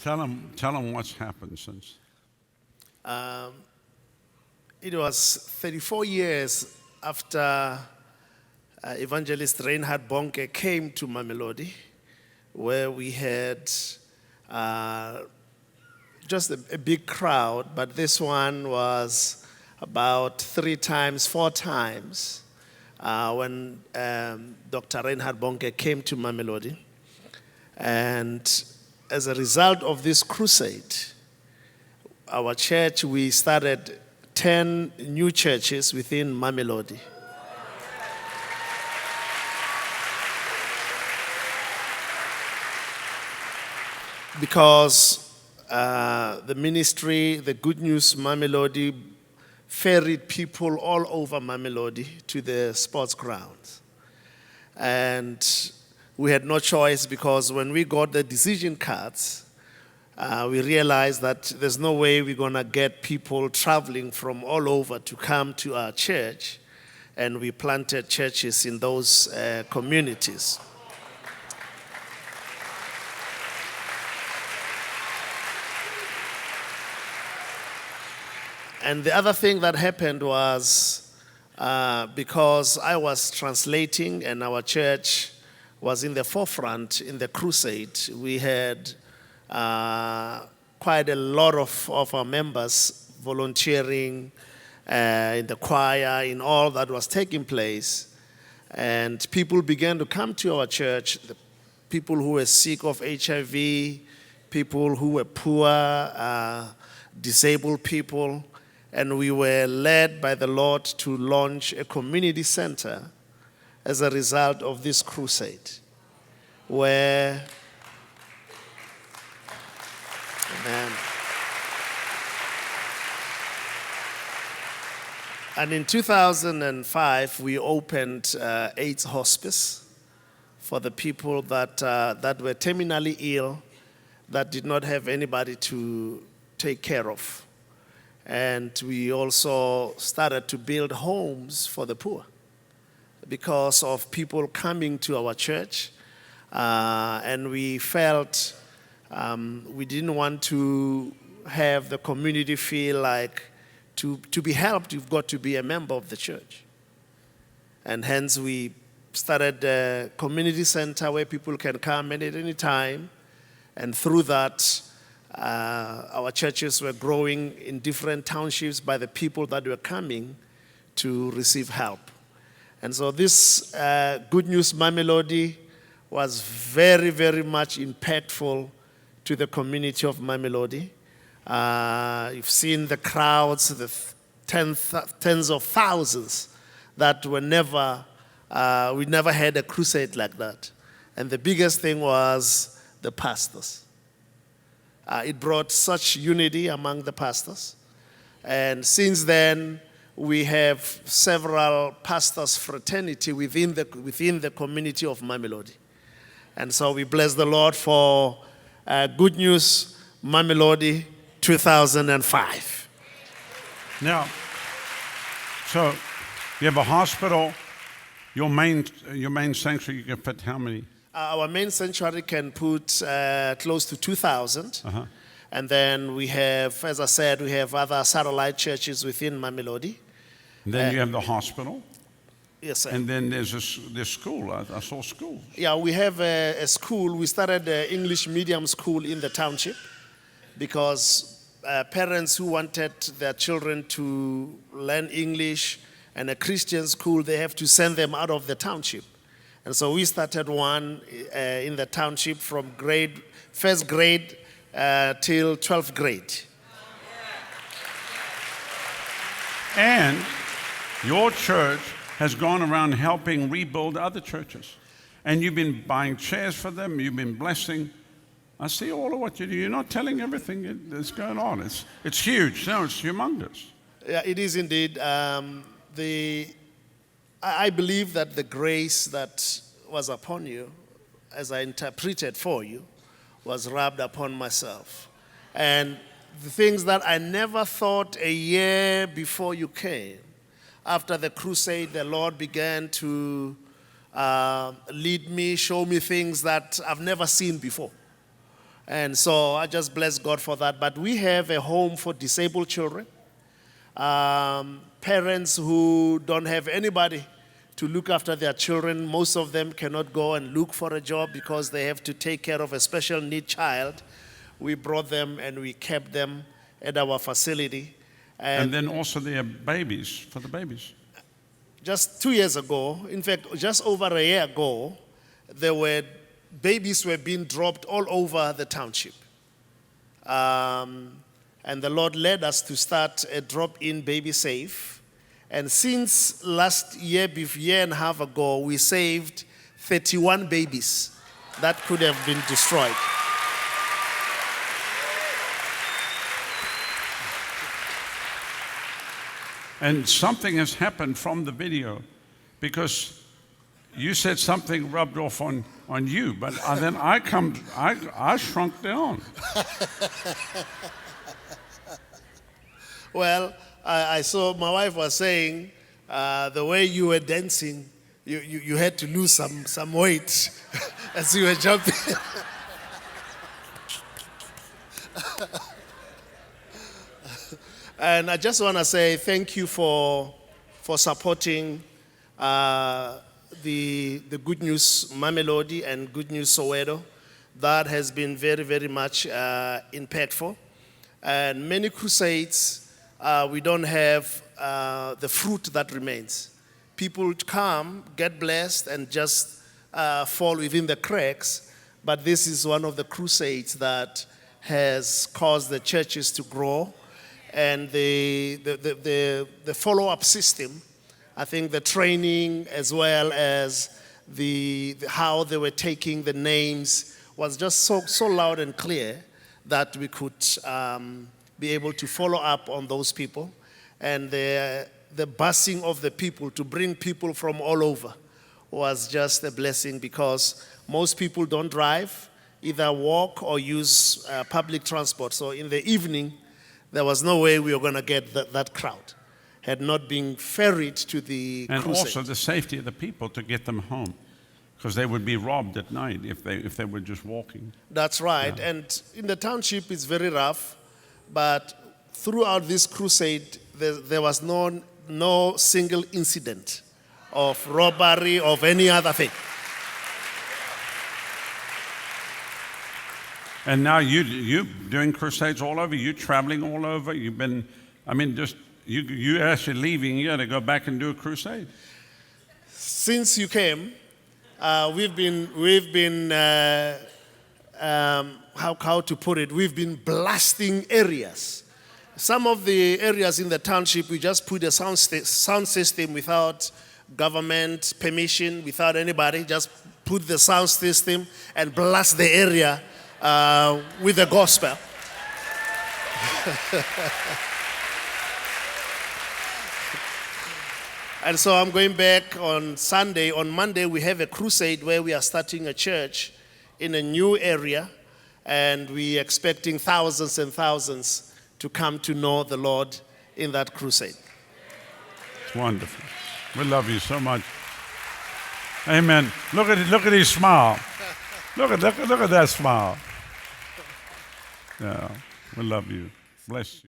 Tell them what's happened since. It was 34 years after Evangelist Reinhard Bonke came to Mamelodi, where we had just a big crowd, but this one was about 3 times, 4 times when Dr. Reinhard Bonke came to Mamelodi. And as a result of this crusade, our church, we started 10 new churches within Mamelodi. Because the ministry, the Good News Mamelodi, ferried people all over Mamelodi to the sports grounds. And we had no choice, because when we got the decision cards, we realized that there's no way we're going to get people traveling from all over to come to our church, and we planted churches in those communities. And the other thing that happened was, because I was translating and our church was in the forefront in the crusade, we had quite a lot of our members volunteering in the choir, in all that was taking place. And people began to come to our church, the people who were sick of HIV, people who were poor, disabled people. And we were led by the Lord to launch a community center as a result of this crusade, where, amen. And in 2005, we opened AIDS hospice for the people that were terminally ill, that did not have anybody to take care of. And we also started to build homes for the poor because of people coming to our church. And we felt we didn't want to have the community feel like to be helped, you've got to be a member of the church. And hence we started a community center where people can come in at any time. And through that, our churches were growing in different townships by the people that were coming to receive help. And so this Good News Mamelodi was very, very much impactful to the community of Mamelodi. You've seen the crowds, the tens of thousands that were we never had a crusade like that. And the biggest thing was the pastors. It brought such unity among the pastors. And since then, we have several pastors' fraternity within the community of Mamelodi. And so we bless the Lord for Good News Mamelodi 2005. Now, so you have a hospital. Your main sanctuary, you can fit how many? Our main sanctuary can put close to 2,000. And then we have, as I said, we have other satellite churches within Mamelodi. And then you have the hospital. Yes, sir. And then there's school. I saw schools. Yeah, we have a school. We started an English medium school in the township because parents who wanted their children to learn English and a Christian school, they have to send them out of the township. And so we started one in the township from first grade till 12th grade. And your church has gone around helping rebuild other churches. And you've been buying chairs for them, you've been blessing. I see all of what you do. You're not telling everything that's going on. It's huge. No, it's humongous. Yeah, it is indeed. I believe that the grace that was upon you, as I interpreted for you, was rubbed upon myself. And the things that I never thought a year before you came, after the crusade, the Lord began to lead me, show me things that I've never seen before. And so I just bless God for that. But we have a home for disabled children, parents who don't have anybody to look after their children. Most of them cannot go and look for a job because they have to take care of a special need child. We brought them and we kept them at our facility. And then also there are babies, for the babies. Just 2 years ago, in fact, just over a year ago, babies were being dropped all over the township. And the Lord led us to start a drop-in baby safe. And since last year and a half ago, we saved 31 babies that could have been destroyed. And something has happened from the video, because you said something rubbed off on you, but then I shrunk down. Well, I saw my wife was saying the way you were dancing, you had to lose some weight as you were jumping. And I just want to say thank you for supporting the Good News Mamelodi and Good News Soweto. That has been very, very much impactful. And many crusades, we don't have the fruit that remains. People come, get blessed, and just fall within the cracks. But this is one of the crusades that has caused the churches to grow. And the follow-up system, I think the training as well as how they were taking the names was just so loud and clear that we could be able to follow up on those people. And the busing of the people to bring people from all over was just a blessing, because most people don't drive, either walk or use public transport. So in the evening, there was no way we were going to get that crowd. Had not been ferried to the And crusade. also the safety of the people to get them home, because they would be robbed at night if they were just walking. That's right. Yeah. And in the township, it's very rough. But throughout this crusade, there was no single incident of robbery, of any other thing. And now you doing crusades all over. You're traveling all over. You've been, you actually leaving here to go back and do a crusade. Since you came, we've been how to put it? We've been blasting areas. Some of the areas in the township, we just put a sound system without government permission, without anybody. Just put the sound system and blast the area with the gospel. And so I'm going back on Sunday. On Monday, we have a crusade where we are starting a church in a new area, and we're expecting thousands and thousands to come to know the Lord in that crusade. It's wonderful. We love you so much. Amen. Look at his smile. Look at that smile. Yeah, we love you. Bless you.